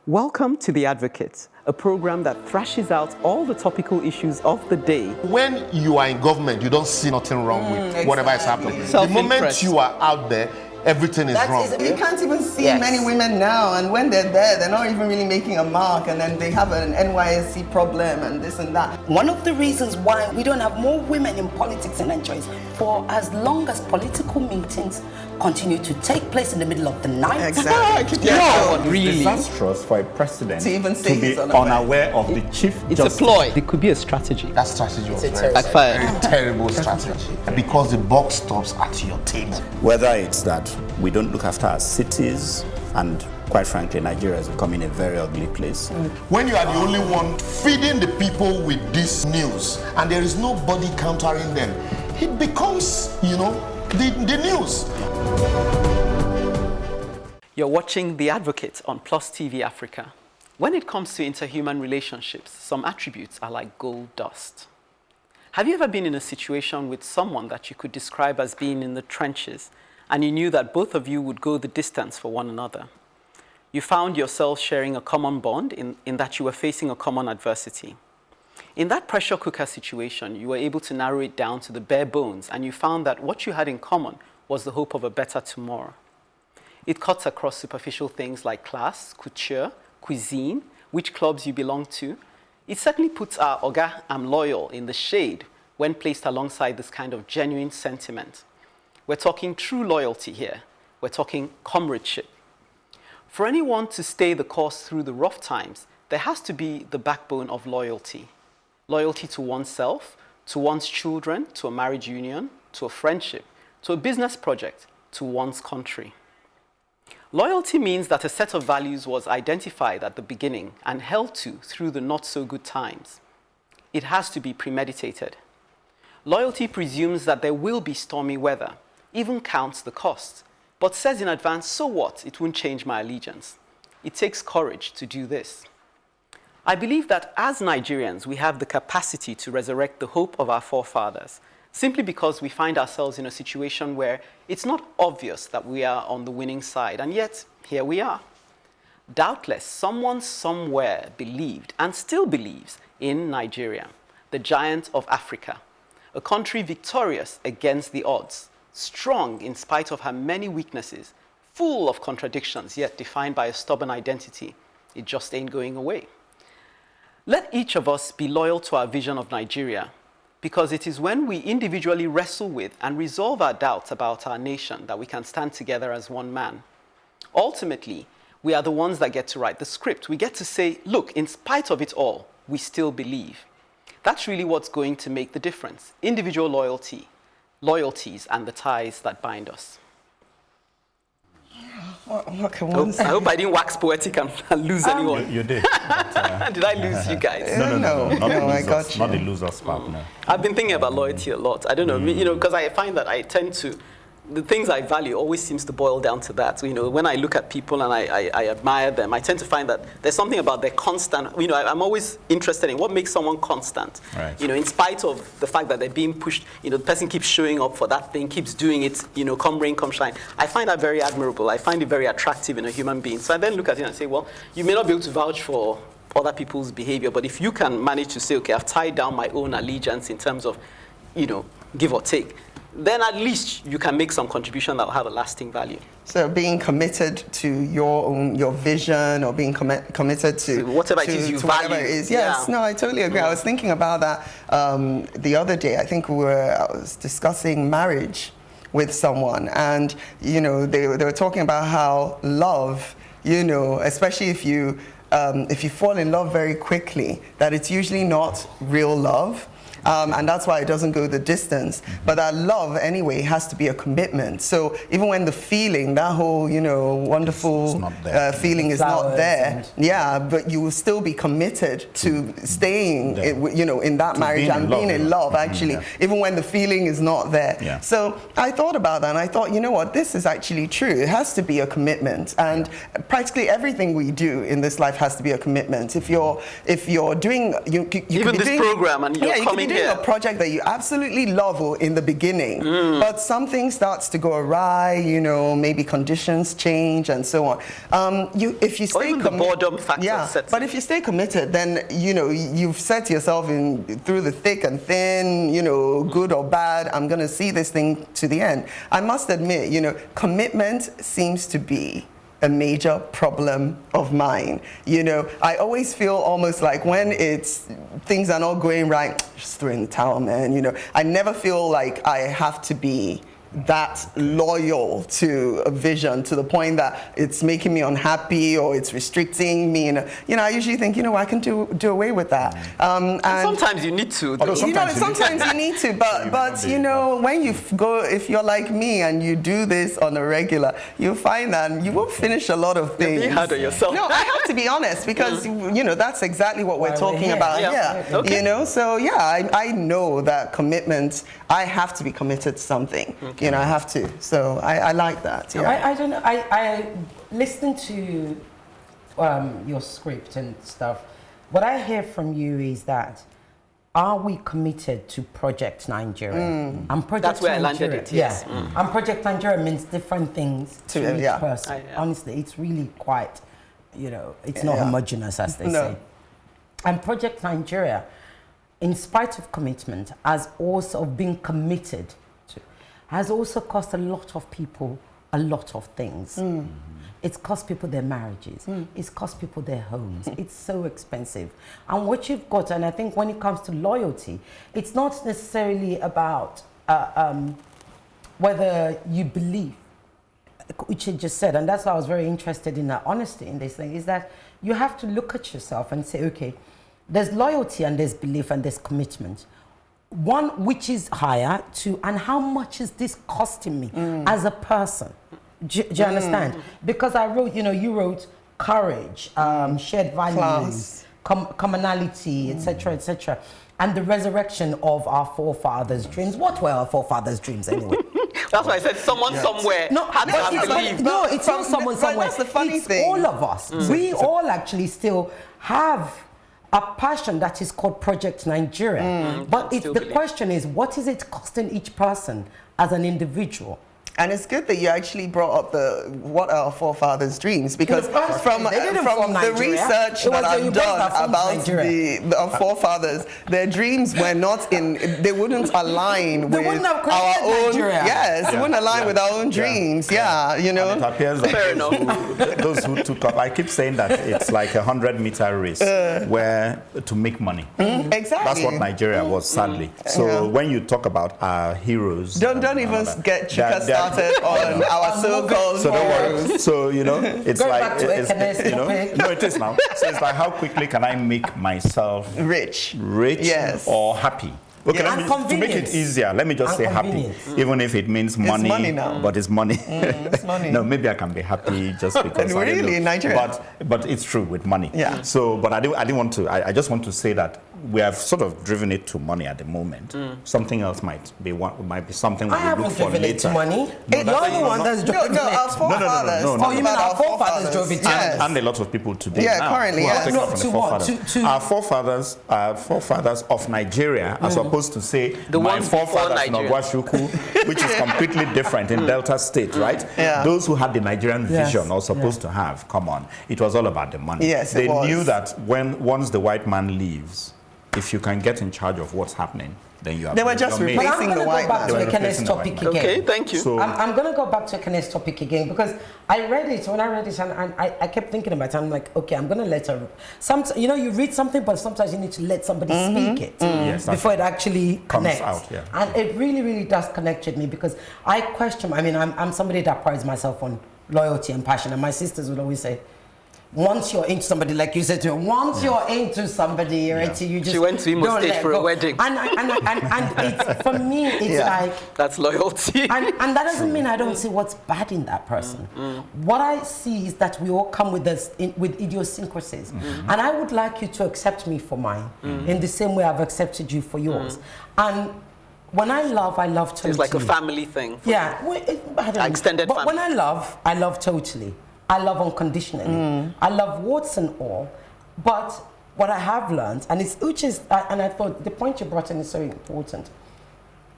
Welcome to The Advocate, a program that thrashes out all the topical issues of the day. When you are in government, you don't see nothing wrong with whatever is happening. The moment you are out there, everything is wrong. You can't even see many women now, and when they're there, they're not even really making a mark, and then they have an NYSC problem and this and that. One of the reasons why we don't have more women in politics in Nigeria is for as long as political meetings continue to take place in the middle of the night. Exactly. It's disastrous for a president To even say to be he's unaware. unaware of the chief It's justice. a ploy. It could be a strategy. That strategy was Backfired. very terrible strategy. Because the buck stops at your table. Whether it's that we don't look after our cities, and quite frankly, Nigeria is becoming a very ugly place. When you are the only one feeding the people with this news and there is nobody countering them, it becomes, the news. You're watching The Advocate on Plus TV Africa. When it comes to interhuman relationships, some attributes are like gold dust. Have you ever been in a situation with someone that you could describe as being in the trenches, and you knew that both of you would go the distance for one another? You found yourself sharing a common bond in that you were facing a common adversity. In that pressure cooker situation, you were able to narrow it down to the bare bones, and you found that what you had in common was the hope of a better tomorrow. It cuts across superficial things like class, couture, cuisine, which clubs you belong to. It certainly puts our "Oga, I'm loyal" in the shade when placed alongside this kind of genuine sentiment. We're talking true loyalty here. We're talking comradeship. For anyone to stay the course through the rough times, there has to be the backbone of loyalty. Loyalty to oneself, to one's children, to a marriage union, to a friendship, to a business project, to one's country. Loyalty means that a set of values was identified at the beginning and held to through the not-so-good times. It has to be premeditated. Loyalty presumes that there will be stormy weather, even counts the cost, but says in advance, so what, it won't change my allegiance. It takes courage to do this. I believe that as Nigerians, we have the capacity to resurrect the hope of our forefathers, simply because we find ourselves in a situation where it's not obvious that we are on the winning side, and yet here we are. Doubtless, someone somewhere believed and still believes in Nigeria, the giant of Africa, a country victorious against the odds, strong in spite of her many weaknesses, full of contradictions, yet defined by a stubborn identity. It just ain't going away. Let each of us be loyal to our vision of Nigeria, because it is when we individually wrestle with and resolve our doubts about our nation that we can stand together as one man. Ultimately, we are the ones that get to write the script. We get to say, look, in spite of it all, we still believe. That's really what's going to make the difference. Individual loyalties, and the ties that bind us. What can one say? I hope I didn't wax poetic and lose anyone. You did. Did I lose you guys? No, I got you. Not the loser's part, no. I've been thinking about loyalty a lot. I don't know, because I find that I tend to, the things I value always seems to boil down to that. When I look at people and I admire them, I tend to find that there's something about their constant, I'm always interested in what makes someone constant. Right. In spite of the fact that they're being pushed, the person keeps showing up for that thing, keeps doing it, come rain, come shine. I find that very admirable. I find it very attractive in a human being. So I then look at it and say, well, you may not be able to vouch for other people's behavior, but if you can manage to say, okay, I've tied down my own allegiance in terms of, give or take, then at least you can make some contribution that will have a lasting value. So being committed to your vision, or being committed to whatever it is you value. Whatever it is. Yes, no, I totally agree. I was thinking about that the other day. I think I was discussing marriage with someone, and they were talking about how love, especially if you fall in love very quickly, that it's usually not real love. And that's why it doesn't go the distance. But that love, anyway, has to be a commitment. So even when the feeling, that whole, wonderful feeling is not there, but you will still be committed to staying, in that marriage and being in love, actually, even when the feeling is not there. Yeah. So I thought about that, and I thought, what, this is actually true. It has to be a commitment. And practically everything we do in this life has to be a commitment. If you're doing, you even could be this doing, program, and you're coming doing here. a project that you absolutely love in the beginning, but something starts to go awry, you know, maybe conditions change and so on. If you stay even the boredom factor sets but in. if you stay committed, then, you know, you've set yourself in through the thick and thin, you know, good or bad, I'm going to see this thing to the end. I must admit, you know, commitment seems to be a major problem of mine. You know, I always feel almost like when things are not going right, just throw in the towel, man. You know, I never feel like I have to be that loyal to a vision to the point that it's making me unhappy or it's restricting me. And, you know, I usually think, you know, I can do away with that. And sometimes you need to. Although Sometimes you need to, but you know, when if you're like me and you do this on a regular, you find that you won't finish a lot of things. Be hard on yourself. No, I have to be honest because you know that's exactly what we're talking about here. Okay. You know, so yeah, I know that commitment. I have to be committed to something. Okay. You know, I have to. So I like that. Yeah. I don't know. I listened to your script and stuff. What I hear from you is that, are we committed to Project Nigeria? And Project That's where Nigeria, I landed it, yes. And Project Nigeria means different things to each person. Honestly, it's really quite, you know, it's not homogeneous, as they say. And Project Nigeria, in spite of commitment, has also been committed to, has also cost a lot of people a lot of things. It's cost people their marriages. It's cost people their homes. It's so expensive. And what you've got, and I think when it comes to loyalty, it's not necessarily about whether you believe, which you just said, and that's why I was very interested in that honesty in this thing, is that you have to look at yourself and say, okay, there's loyalty and there's belief and there's commitment. One, which is higher, two, and how much is this costing me as a person? Do you understand? Because I wrote, you know, you wrote courage, shared values, commonality, etc., etc., and the resurrection of our forefathers' dreams. What were our forefathers' dreams anyway? That's why I said someone somewhere had to believe. No, it's not someone somewhere. That's the funny it's thing. all of us. We all actually still have a passion that is called Project Nigeria. But the question is, what is it costing each person as an individual? And it's good that you actually brought up what are our forefathers' dreams, because from the research that I've done about our forefathers, their dreams were not they wouldn't align with our own. Yes, wouldn't align with our own dreams. Yeah, you know. And it appears that those who took up, I keep saying that it's like a 100-meter race where to make money. Exactly. That's what Nigeria was, sadly. So when you talk about our heroes, don't even get Chuka started on our so-called heroes. So you know, it's Going like back to Ekene's you know, no, it is now. So it's like, how quickly can I make myself rich, yes, or happy? Okay, to make it easier, let me just say happy, even if it means money. It's money now. But it's money. It's money. No, maybe I can be happy just because. Really, in Nigeria. But it's true with money. Yeah. So, but I didn't want to. I just want to say that we have sort of driven it to money at the moment. Something else might be something we look for later. It to money. You're the one that's driven it. Our forefathers. No. Oh, you mean our forefathers drove it? Yes. And a lot of people today. Yeah, now, currently. Our forefathers of Nigeria, as opposed to say my forefathers in Ogwashuku, which is completely different in Delta State, right? Yeah. Those who had the Nigerian vision are supposed to have. Come on, it was all about the money. Yes, they knew that once the white man leaves, if you can get in charge of what's happening, then you are. They were just replacing the white man. I'm going to go back to Ekene's topic again. Okay, thank you. So, I'm going to go back to Ekene's topic again, because I read it, when I read it, and I kept thinking about it. I'm like, okay, I'm going to let her. You know, you read something, but sometimes you need to let somebody speak it before it actually connects. Out, yeah. And it really, really does connect with me, because I question, I mean, I'm somebody that prides myself on loyalty and passion, and my sisters would always say, once you're into somebody, like you said to her, once you're into somebody, right? You just she went to Imo State for a wedding. And it's, for me, it's like... That's loyalty. And that doesn't mean I don't see what's bad in that person. What I see is that we all come with idiosyncrasies. And I would like you to accept me for mine, in the same way I've accepted you for yours. And when I love totally. It's like a family thing. Yeah. Extended family. But when I love totally. I love unconditionally. I love warts and all. But what I have learned, and it's and I thought the point you brought in is so important,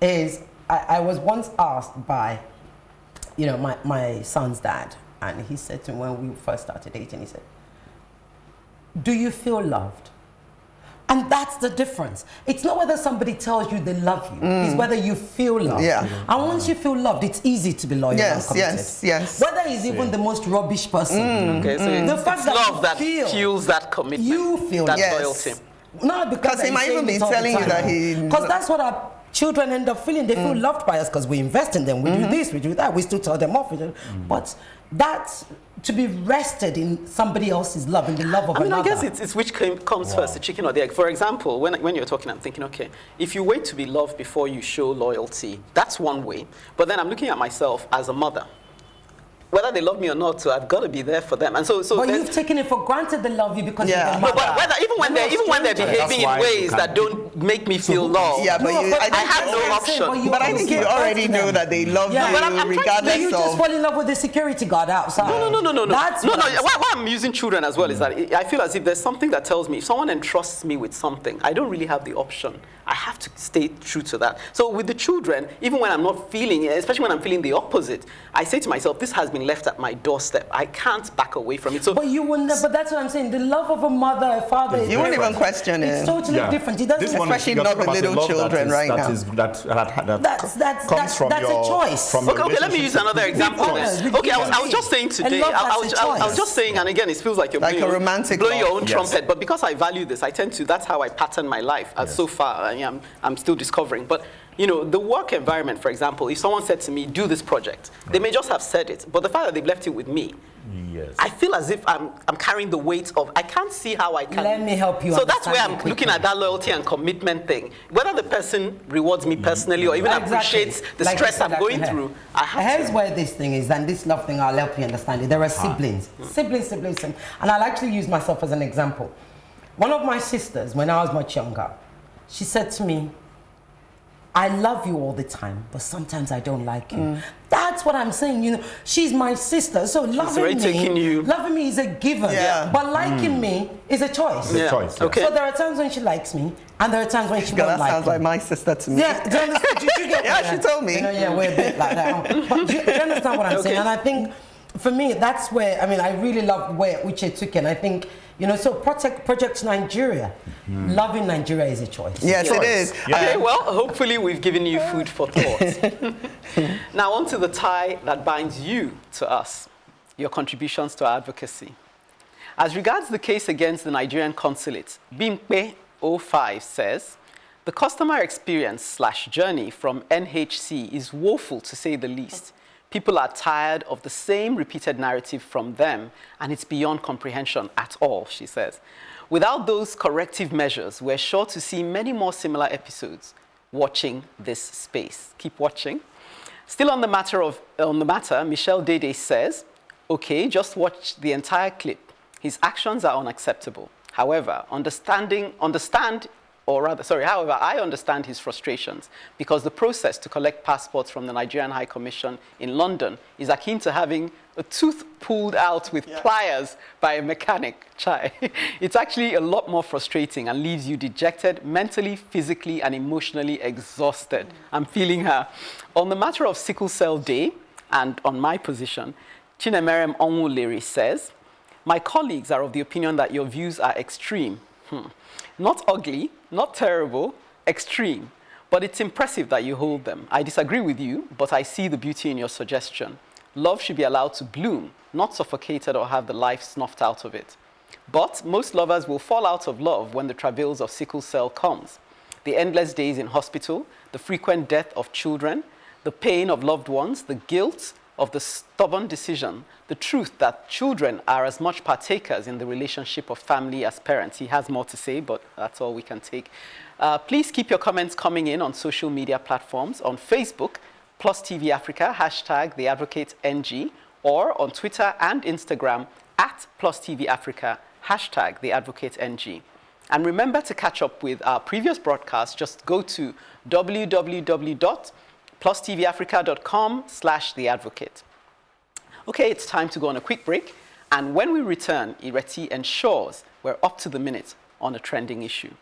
is I was once asked by, my son's dad, and he said to me when we first started dating, he said, "Do you feel loved?" And that's the difference. It's not whether somebody tells you they love you. It's whether you feel loved. Yeah. And once you feel loved, it's easy to be loyal and committed. Yes. Whether he's even the most rubbish person. Okay, so The fact it's that love that feel, fuels that commitment. You feel that yes. loyalty. No, because he might even be telling you that he... Because that's what our children end up feeling. They feel loved by us because we invest in them. We do this, we do that. We still tell them off. But that's to be rested in somebody else's love, in the love of another. I guess it's which comes first, the chicken or the egg. For example, when you're talking, I'm thinking, okay, if you wait to be loved before you show loyalty, that's one way. But then I'm looking at myself as a mother. Whether they love me or not, so I've got to be there for them. And so but you've taken it for granted they love you because you're their No, mother. but even when they're behaving in ways that don't make me feel loved, Yeah, but I have no option. But I think you already know that they love you but I'm regardless you of... just fall in love with the security guard outside. No. That's Why I'm using children as well is that I feel as if there's something that tells me if someone entrusts me with something, I don't really have the option. I have to stay true to that. So with the children, even when I'm not feeling it, especially when I'm feeling the opposite, I say to myself, this has been left at my doorstep. I can't back away from it. So, but that's what I'm saying. The love of a mother, a father, you won't even question it. It's totally different. It doesn't, especially not with little children right now. That comes from that's your, a choice. From your okay, let me use another example then. Okay, I was just saying today, I was just saying, and again, it feels like you're like blowing your own trumpet, but because I value this, that's how I pattern my life so far. I'm still discovering. But the work environment, for example, if someone said to me, do this project, they may just have said it, but the fact that they've left it with me, I feel as if I'm carrying the weight of, I can't see how I can. Let me help you. So that's where I'm looking at that loyalty and commitment thing. Whether the person rewards me personally or even appreciates the stress I'm going through, I have Here's where this thing is, and this love thing, I'll help you understand it. There are siblings. Siblings. And I'll actually use myself as an example. One of my sisters, when I was much younger, she said to me, I love you all the time, but sometimes I don't like you. That's what I'm saying. She's my sister, so loving me is a given. Yeah. But liking me is a choice. It's a choice. Okay. So there are times when she likes me, and there are times when she that don't like me. sounds like my sister to me. Yeah, do you understand? Do you get Yeah, she told me. We're a bit like that. But do you understand what I'm saying? And I think, for me, that's where, I really love where Uche took it. And I think, so Project Nigeria, loving Nigeria is a choice. Yes, it is. Yeah. Okay, well, hopefully we've given you food for thought. Now on to the tie that binds you to us, your contributions to our advocacy. As regards the case against the Nigerian consulate, Bimpe 05 says, the customer experience/journey from NHC is woeful to say the least. People are tired of the same repeated narrative from them, and it's beyond comprehension at all, she says. Without those corrective measures, we're sure to see many more similar episodes. Watching this space. Keep watching. Still on the matter, Michelle Dede says, okay, just watch the entire clip. His actions are unacceptable. However, I understand his frustrations because the process to collect passports from the Nigerian High Commission in London is akin to having a tooth pulled out with pliers by a mechanic. It's actually a lot more frustrating and leaves you dejected, mentally, physically, and emotionally exhausted. I'm feeling her. On the matter of Sickle Cell Day, and on my position, Chinemerem Onwuleri says, my colleagues are of the opinion that your views are extreme. Not ugly, not terrible, extreme. But it's impressive that you hold them. I disagree with you, but I see the beauty in your suggestion. Love should be allowed to bloom, not suffocated or have the life snuffed out of it. But most lovers will fall out of love when the travails of sickle cell comes. The endless days in hospital, the frequent death of children, the pain of loved ones, the guilt of the stubborn decision, the truth that children are as much partakers in the relationship of family as parents. He has more to say, but that's all we can take. Please keep your comments coming in on social media platforms, on Facebook, Plus TV Africa, #TheAdvocateNG, or on Twitter and Instagram, @Plus TV Africa, #TheAdvocateNG. And remember to catch up with our previous broadcasts. Just go to www.plustvafrica.com/theadvocate. Okay, it's time to go on a quick break. And when we return, Ireti ensures we're up to the minute on a trending issue.